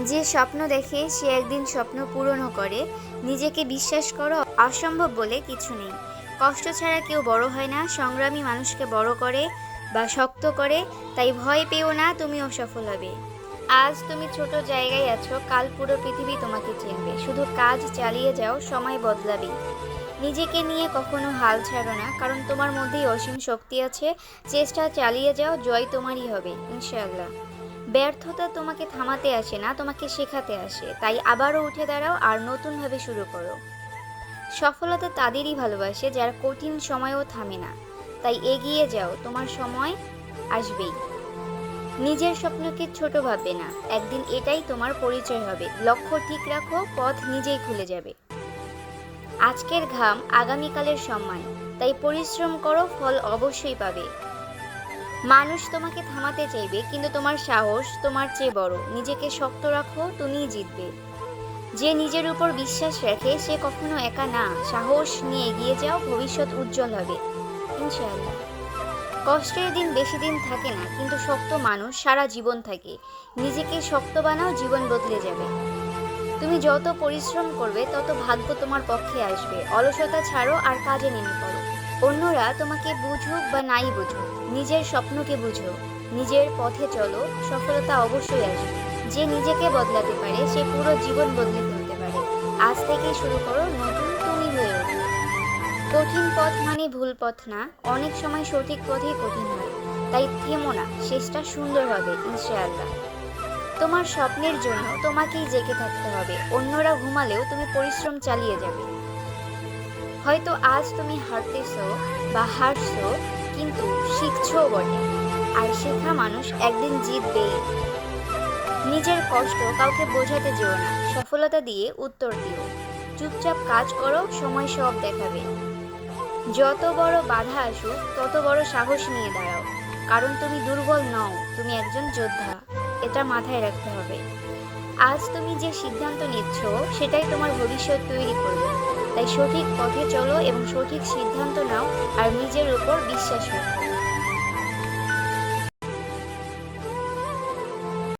যে স্বপ্ন দেখে সে একদিন স্বপ্ন পূরণও করে। নিজেকে বিশ্বাস করো, অসম্ভব বলে কিছু নেই। কষ্ট ছাড়া কেউ বড় হয় না, সংগ্রামী মানুষকে বড় করে বা শক্ত করে। তাই ভয় পেও না, তুমিও সফল হবে। আজ তুমি ছোট জায়গায় আছো, কাল পুরো পৃথিবী তোমাকে চিনবে। শুধু কাজ চালিয়ে যাও, সময় বদলাবে। নিজেকে নিয়ে কখনো হাল ছাড়ো না, কারণ তোমার মধ্যেই অসীম শক্তি আছে। চেষ্টা চালিয়ে যাও, জয় তোমারই হবে ইনশাআল্লাহ। ব্যর্থতা তোমাকে থামাতে আসে না, তোমাকে শেখাতে আসে। তাই আবারও উঠে দাঁড়াও আর নতুনভাবে শুরু করো। সফলতা তাদেরই ভালোবাসে যারা কঠিন সময়েও থামে না। তাই এগিয়ে যাও, তোমার সময় আসবেই। নিজের স্বপ্নকে ছোট ভাববে না, একদিন এটাই তোমার পরিচয় হবে। লক্ষ্য ঠিক রাখো, পথ নিজেই খুলে যাবে। আজকের ঘাম আগামীকালের সম্মান, তাই পরিশ্রম করো, ফল অবশ্যই পাবে। মানুষ তোমাকে থামাতে চাইবে, কিন্তু তোমার সাহস তোমার চেয়ে বড়। নিজেকে শক্ত রাখো, তুমিই জিতবে। যে নিজের উপর বিশ্বাস রাখে সে কখনো একা না। সাহস নিয়ে এগিয়ে যাও, ভবিষ্যৎ উজ্জ্বল হবে ইনশাআল্লাহ। কষ্টের দিন বেশি দিন থাকে না, কিন্তু শক্ত মানুষ সারা জীবন থাকে। নিজেকে শক্ত বানাও, জীবন বদলে যাবে। তুমি যত পরিশ্রম করবে তত ভাগ্য তোমার পক্ষে আসবে। অলসতা ছাড়ো আর কাজে নেমে পড়ো। অন্যরা তোমাকে বুঝুক বা নাই বুঝুক, নিজের স্বপ্নকে বুঝো, নিজের পথে চলো, সফলতা অবশ্যই আসবে। যে নিজেকে বদলাতে পারে সে পুরো জীবন বদলে ফেলতে পারে। আজ থেকেই শুরু করো, নতুন তুমি হয়ে ওঠো। কঠিন পথ মানে ভুল পথ না, অনেক সময় সঠিক পথেই কঠিন হয়। তাই থেমো না, শেষটা সুন্দর হবে ইনশাআল্লাহ। তোমার স্বপ্নের জন্য তোমাকেই জেগে থাকতে হবে। অন্যরা ঘুমালেও তুমি পরিশ্রম চালিয়ে যাবে। হয়তো আজ তুমি হারতেছো বা হারছো, কিন্তু শিখছো বটে। আর শেখা মানুষ একদিন জিতবেই। নিজের কষ্ট কাউকে বোঝাতে যেও না, সফলতা দিয়ে উত্তর দিও। চুপচাপ কাজ করো, সময় সব দেখাবে। যত বড় বাধা আসুক তত বড় সাহস নিয়ে দাঁড়াও, কারণ তুমি দুর্বল নও, তুমি একজন যোদ্ধা। এটা মাথায় রাখতে হবে। আজ তুমি যে সিদ্ধান্ত নিচ্ছ সেটাই তোমার ভবিষ্যৎ তৈরি করবে। তাই সঠিক পথে চলো এবং সঠিক সিদ্ধান্ত নাও, আর নিজের উপর বিশ্বাস রাখো।